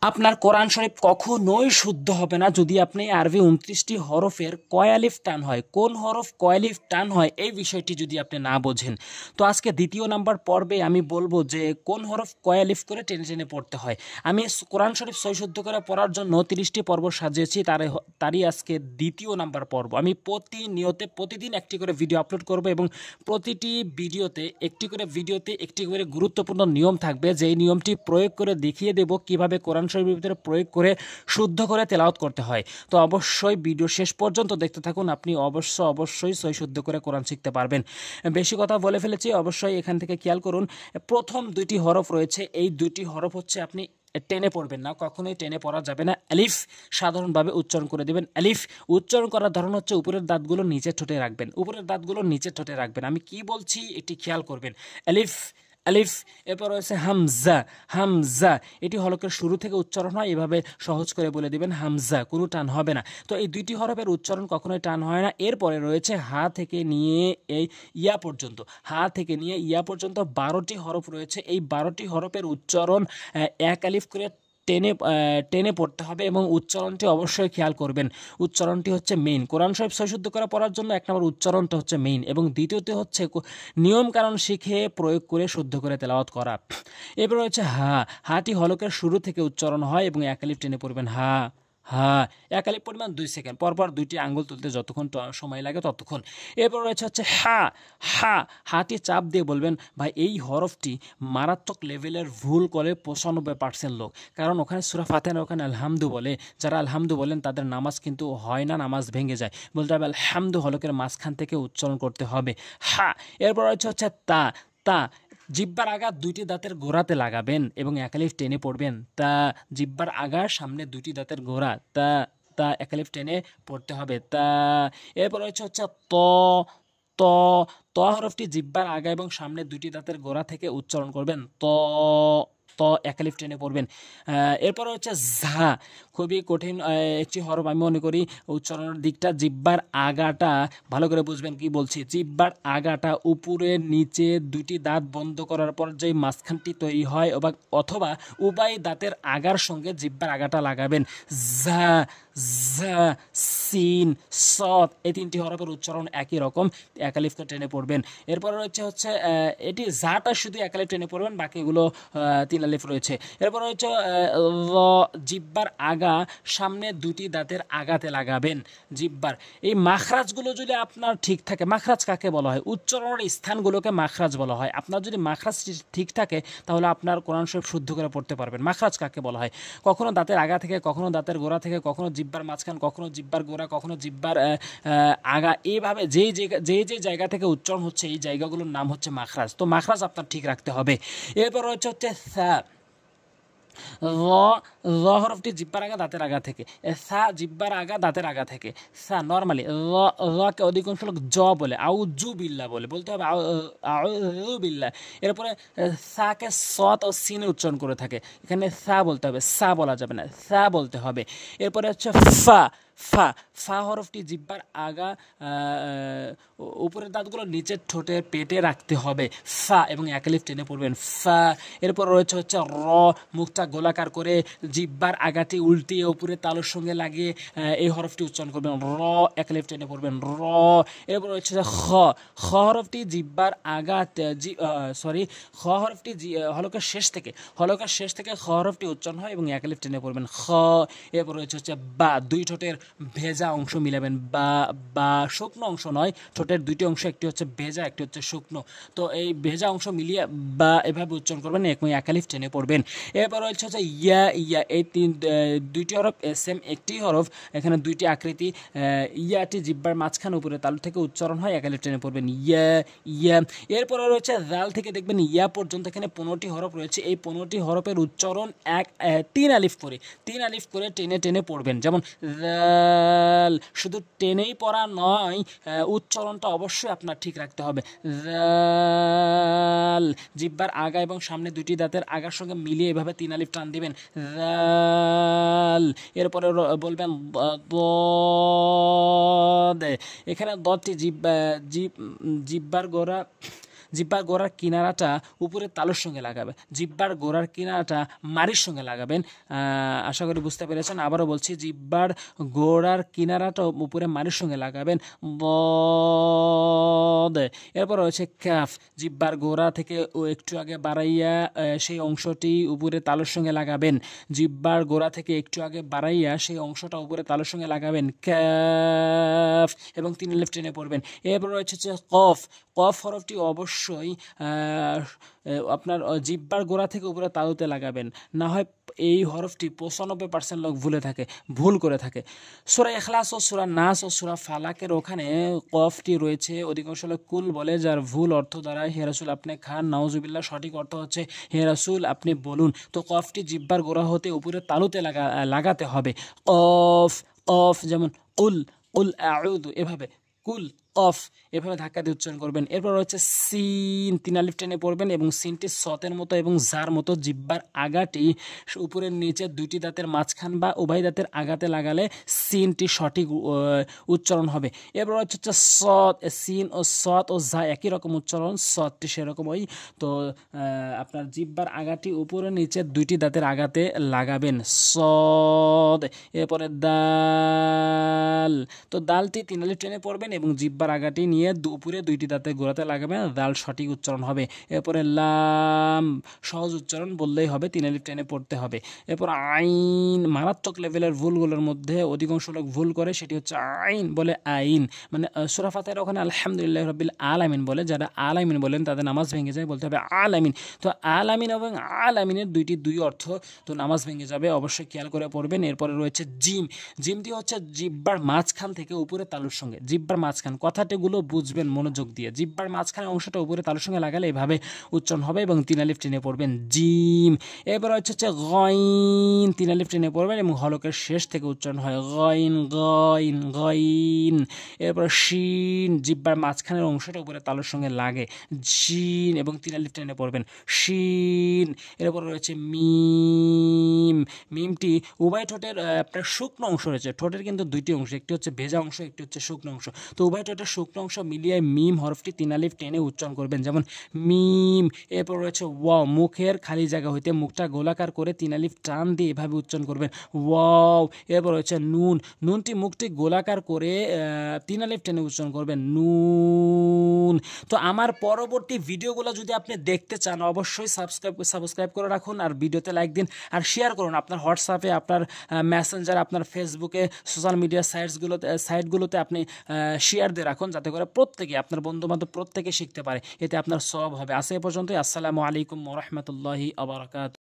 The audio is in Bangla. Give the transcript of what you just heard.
আপনার কোরআন শরীফ কখনোই শুদ্ধ হবে না যদি আপনি আরবি ২৯টি হরফের কয় আলিফ টান হয়, কোন হরফ কয় আলিফ টান হয় এই বিষয়টি যদি আপনি না বোঝেন। তো আজকে দ্বিতীয় নাম্বার পর্বে আমি বলবো যে কোন হরফ কয় আলিফ করে টেনে টেনে পড়তে হয়। আমি কোরআন শরীফ সই শুদ্ধ করে পড়ার জন্য ৩০টি পর্ব সাজিয়েছি, তারই আজকে দ্বিতীয় নাম্বার পর্ব। আমি প্রতিদিন একটি করে ভিডিও আপলোড করব এবং প্রতিটি ভিডিওতে একটি করে গুরুত্বপূর্ণ নিয়ম থাকবে, যেই নিয়মটি প্রয়োগ করে দেখিয়ে দেব কিভাবে কোরআন শরীফের ভিতরে প্রয়োগ করে শুদ্ধ করে তেলাওয়াত করতে হয়। তো অবশ্যই ভিডিও শেষ পর্যন্ত দেখতে থাকুন, আপনি অবশ্যই সই শুদ্ধ করে কোরআন শিখতে পারবেন। বেশি কথা বলে ফেলেছি, অবশ্যই এখান থেকে খেয়াল করুন। প্রথম দুইটি হরফ রয়েছে, এই দুইটি হরফ হচ্ছে আপনি টেনে পড়বেন না, কখনোই টেনে পড়া যাবে না। আলিফ সাধারণভাবে উচ্চারণ করে দেবেন। আলিফ উচ্চারণ করার ধরন হচ্ছে উপরের দাঁতগুলো নিচে ঠোঁটে রাখবেন। আমি কি বলছি এটি খেয়াল করবেন। আলিফ আলিফ, এরপর রয়েছে হামজা, এটি হলকের শুরু থেকে উচ্চারণ হয়, এভাবে সহজ করে বলে দিবেন হামজা, কোনো টান হবে না। তো এই দুইটি হরফের উচ্চারণ কখনোই টান হয় না। এরপরে রয়েছে হা থেকে নিয়ে ইয়া পর্যন্ত 12টি হরফ রয়েছে। এই 12টি হরফের উচ্চারণ এক আলিফ করে টেনে পড়তে হবে এবং উচ্চারণটি অবশ্যই খেয়াল করবেন। উচ্চারণটি হচ্ছে মেইন। কোরআন শরীফ সহিশুদ্ধ করে পড়ার জন্য এক নম্বর উচ্চারণটা হচ্ছে মেইন এবং দ্বিতীয়তে হচ্ছে নিয়ম কারণ শিখে প্রয়োগ করে শুদ্ধ করে তেলাওয়াত করা। এরপর হচ্ছে হাটি হলকের শুরু থেকে উচ্চারণ হয় এবং এক আলিফ টেনে পড়বেন এক আলিফ পরিমাণ 2 সেকেন্ড পরপর দুইটি আঙ্গুল তুলতে যতক্ষণ সময় লাগে ততক্ষণ। এরপর রয়েছে হচ্ছে হাটি চাপ দিয়ে বলবেন ভাই এই হরফটি মারাত্মক লেভেলের ভুল করে 95% লোক, কারণ ওখানে সূরা ফাতিহার ওখানে আলহামদু বলে, যারা আলহামদু বলেন তাদের নামাজ কিন্তু হয় না, নামাজ ভেঙে যায়। বলতে হবে আলহামদু হলকের মাঝখান থেকে উচ্চারণ করতে হবে। এরপর রয়েছে হচ্ছে তা জিব্বার আগা দুইটি দাঁতের গোড়াতে লাগাবেন এবং এক আলিফ টেনে পড়বেন। তা জিব্বার আগার সামনে দুইটি দাঁতের গোড়া, তা এক আলিফ টেনে পড়তে হবে। তা এরপর হচ্ছে ত ত ত হরফটি জিব্বার আগা এবং সামনে দুইটি দাঁতের গোড়া থেকে উচ্চারণ করবেন। এক আলিফ টেনে পড়বেন। এরপর হচ্ছে ঝা, খুবই কঠিন একটি হরফ আমি মনে করি। উচ্চারণের দিকটা জিব্বার আগাটা ভালো করে বুঝবেন কি বলছি। জিব্বার আগাটা উপরে নিচে দুইটি দাঁত বন্ধ করার পর যে মাঝখানটি তৈরি হয় অথবা উভয় দাঁতের আগার সঙ্গে জিব্বার আগাটা লাগাবেন। ঝা সিন সদ, এই তিনটি হরফের উচ্চারণ একই রকম, এক আলিফকে টেনে পড়বেন। এরপর হচ্ছে এটি ঝাটা শুধু এক আলিফ টেনে পড়বেন, বাকিগুলো 3 আলিফ রয়েছে। এরপর হচ্ছে জিব্বার আগা সামনে দুটি দাঁতের আগাতে লাগাবেন জিব্বার। এই মাখরাজগুলো যদি আপনার ঠিক থাকে, মাখরাজ কাকে বলা হয়? উচ্চারণের স্থানগুলোকে মাখরাজ বলা হয়। আপনার যদি মাখরাজ ঠিক থাকে তাহলে আপনার কোরআন শরীফ শুদ্ধ করে পড়তে পারবেন। মাখরাজ কাকে বলা হয়? কখনো দাঁতের আগা থেকে, কখনো দাঁতের গোড়া থেকে, কখনো জিব্বার মাঝখান, কখনো জিব্বার গোড়া, কখনো জিব্বার আগা, এইভাবে যে জায়গা থেকে উচ্চারণ হচ্ছে এই জায়গাগুলোর নাম হচ্ছে মাখরাজ। তো মাখরাজ আপনার ঠিক রাখতে হবে। এরপর হচ্ছে হরফটি জিব্বার আগা দাঁতের আগা থেকে, জিব্বার আগা দাঁতের আগা থেকে। নর্মালি কে অধিকাংশ লোক বলে, আউযু বিল্লাহ বলতে হবে আউযু বিল্লাহ। এরপরে কে সৎ ও সিনে উচ্চারণ করে থাকে, এখানে বলতে হবে, বলা যাবে না, বলতে হবে। এরপরে হচ্ছে ফা হরফটি জিব্বার আগা উপরের দাঁতগুলো নিচের ঠোঁটের পেটে রাখতে হবে, এবং এক আলিফ টেনে পড়বেন এরপর রয়েছে হচ্ছে মুখটা গোলাকার করে জিব্বার আগাটি উল্টিয়ে উপরে তালুর সঙ্গে লাগিয়ে এই হরফটি উচ্চারণ করবেন, এক আলিফ টেনে পড়বেন এরপর রয়েছে খ হরফটি জিব্বার আগা খ হরফটি হলকের শেষ থেকে খ হরফটি উচ্চারণ হয় এবং এক আলিফ টেনে পড়বেন এরপর রয়েছে হচ্ছে বা, দুই ঠোঁটের ভেজা অংশ মিলাবেন, বা শুকনো অংশ নয়, ঠোঁটের দুইটি অংশ, একটি হচ্ছে ভেজা একটি হচ্ছে শুকনো। তো এই ভেজা অংশ মিলিয়ে বা এভাবে উচ্চারণ করবেন এবং এক আলিফ টেনে পড়বেন। এরপর হচ্ছে ইয়া, এই দুইটি হরফ সেম একটি হরফ, এখানে দুইটি আকৃতি। ইয়াটি জিব্বার মাঝখান উপরে তালু থেকে উচ্চারণ হয়, এক আলিফ টেনে পড়বেন ইয়া। এরপরে রয়েছে জাল থেকে দেখবেন ইয়া পর্যন্ত, এখানে 15টি হরফ রয়েছে। এই 15টি হরফের উচ্চারণ 3 আলিফ করে টেনে টেনে পড়বেন। যেমন জাল, শুধু টেনেই পড়া নয়, উচ্চারণটা অবশ্যই আপনার ঠিক রাখতে হবে। জাল, জিব্বার আগা এবং সামনে দুটি দাঁতের আগার সঙ্গে মিলিয়ে এভাবে 3 আলিফ টান দিবেন, জাল। এরপরে বলবেন দদ, এখানে দদটি জিব্বার গোড়া জিহ্বার গোড়ার কিনারাটা উপরে তালুর সঙ্গে লাগাবেন, জিহ্বার গোড়ার কিনারাটা মাড়ির সঙ্গে লাগাবেন। আশা করি বুঝতে পেরেছেন। আবারও বলছি, জিহ্বার গোড়ার কিনারাটা উপরে মাড়ির সঙ্গে লাগাবেন। বদ। এরপর রয়েছে কাফ, জিহ্বার গোড়া থেকে একটু আগে বাড়াইয়া সেই অংশটি উপরে তালুর সঙ্গে লাগাবেন, জিহ্বার গোড়া থেকে একটু আগে বাড়াইয়া সেই অংশটা উপরে তালুর সঙ্গে লাগাবেন, কাফ, এবং 3 আলিফ টেনে পড়বেন। এরপর রয়েছে কফ, কফ হরফটি অবশ্যই আপনার জিহ্বার গোড়া থেকে উপরে তালুতে লাগাবেন, না হয় এই হরফটি 95% লোক ভুল করে থাকে। সূরা ইখলাস ও সূরা নাস ও সূরা ফালাকের ওখানে কফটি রয়েছে, অধিকাংশ লোক কুল বলে, যার ভুল অর্থ দ্বারা হে রাসূল আপনি খান, নাউজুবিল্লাহ, সঠিক অর্থ হচ্ছে হে রাসূল আপনি বলুন। তো কফটি জিহ্বার গোড়া হতে উপরে তালুতে লাগাতে হবে। কফ, কফ, যেমন কুল, কুল আউযু, এভাবে কুল, কফ, এভাবে ধাক্কা দিয়ে উচ্চারণ করবেন। এরপর হচ্ছে সিন, 3 আলিফ টেনে পড়বেন এবং সিনটি সতের মতো এবং জার মতো জিহ্বার আগাটি উপরের নিচে 2টি দাঁতের মাঝখান বা উভয় দাঁতের আগাতে লাগালে সিনটি সঠিক উচ্চারণ হবে। এরপর হচ্ছে সদ, সিন ও সদ ও জা একই রকম উচ্চারণ, সদটি সেরকমই। তো আপনার জিহ্বার আগাটি উপরে নিচে 2টি দাঁতের আগাতে লাগাবেন, সদ। এরপরে দাল, তো দালটি 3 আলিফ টেনে পড়বেন এবং জিহ্বার আগাটি নিয়ে উপরে 2টি দাঁতের গোড়াতে লাগাবেন, দাল সঠিক উচ্চারণ হবে। এরপরে লাম, সহজ উচ্চারণ বললেই হবে, 3 আলিফ টেনে পড়তে হবে। এরপর আইন, মারাত্মক লেভেলের ভুলগুলোর মধ্যে অধিকাংশ লোক ভুল করে, সেটি হচ্ছে আইন বলে আইন, মানে সূরা ফাতিহার ওখানে আলহামদুলিল্লাহি রাব্বিল আলামিন বলে, যারা আলামিন বলেন তাদের নামাজ ভেঙে যায়, বলতে হবে আলামিন। তো আলামিন এবং আলামিনের দুই অর্থ, তো নামাজ ভেঙে যাবে, অবশ্যই খেয়াল করে পড়বেন। এরপরে রয়েছে জিম, জিমটি হচ্ছে জিহ্বার মাঝখান থেকে উপরে তালুর সঙ্গে, জিহ্বার মাঝখান, কথাটিগুলো বুঝবেন মনোযোগ দিয়ে, জিহ্বার মাঝখানে অংশটা উপরে তালুর সঙ্গে লাগালে এভাবে উচ্চারণ হবে এবং 3 আলিফ টেনে পড়বেন, জিম। এরপর হচ্ছে গইন, 3 আলিফ টেনে পড়বেন এবং হলকের শেষ থেকে উচ্চারণ হয়, গইন, গইন, গইন। এরপর শিন, জিহ্বার মাঝখানের অংশটা উপরে তালুর সঙ্গে লাগে, শিন, এবং 3 আলিফ টেনে পড়বেন, শিন। এরপর রয়েছে মিম, মিমটি উভয় ঠোঁটের আপনার শুকনো অংশ রয়েছে, ঠোঁটের কিন্তু 2টি অংশ, একটি হচ্ছে ভেজা অংশ, একটি হচ্ছে শুকনো অংশ। তো উভয় ঠোঁটের শুকনো অংশ মিলিয়ে মিম হরফটি 3 আলিফ টেনে উচ্চারণ করবেন, যেমন মিম। এরপর রয়েছে ওয়াও, মুখের খালি জায়গা হইতে মুখটা গোলাকার করে 3 আলিফ টান দিয়ে এভাবে উচ্চারণ করবেন, ওয়াও। এরপর রয়েছে নুন, নুনটি মুখটি গোলাকার করে 3 আলিফ টেনে উচ্চারণ করবেন, নুন। তো আমার পরবর্তী ভিডিওগুলো যদি আপনি দেখতে চান অবশ্যই সাবস্ক্রাইব করে রাখুন, আর ভিডিওতে লাইক দিন, আর শেয়ার করুন আপনার হোয়াটসঅ্যাপে, আপনার মেসেঞ্জার, আপনার ফেসবুকে, সোশ্যাল মিডিয়া সাইটগুলোতে আপনি শেয়ার দিয়ে রাখুন, যাতে করে প্রত্যেকে, আপনার বন্ধুবান্ধব প্রত্যেকে শিখতে পারে, এতে আপনার সওয়াব হবে। আজ এ পর্যন্তই। আসসালামু আলাইকুম ওয়া রাহমাতুল্লাহি ওয়া বারাকাতুহু।